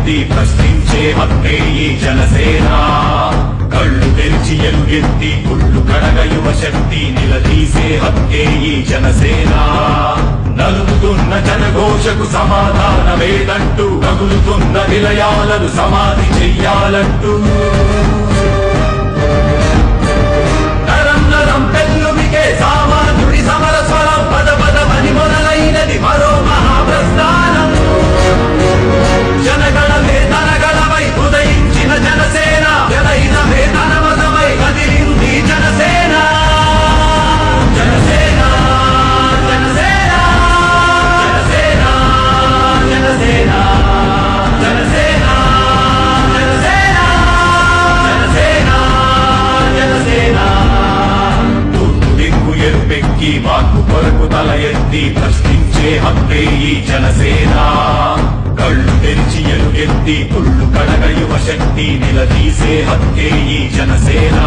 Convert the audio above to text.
ఎత్తి ప్రశ్నించే హక్కే ఈ జనసేన. కళ్ళు తెరిచి ఎలుగెత్తి కుళ్ళు కడగ యువ శక్తి నిలదీసే హక్కే ఈ జనసేన. నలుగుతున్న జనఘోషకు సమాధానమేదంటూ కగులుతున్న విలయాలను సమాధి చెయ్యాలంటూ నరం నరం పెళ్ళుమికే సామాన్యుడి సమర స్వరం పద పదమని మొదలైనది మరో మహాప్రస్థానం. జనగణమే తనగణమై ఉదయించిన జనసేన, జనహితమే తన మతమై కదిలింది జనసేన. జనసేన జనసేన జనసేన జనసేన జనసేన జనసేన జనసేన జనసేన. తూర్పు దిక్కు ఎరుపెక్కి మార్పు కొరకు తల ఎత్తి ప్రశ్నించే హక్కే ఈ జనసేన. కళ్ళు తెరిచి ఎలుగెత్తి కుళ్ళు కడగ యువ శక్తి నిలదీసే హక్కే ఈ జనసేన.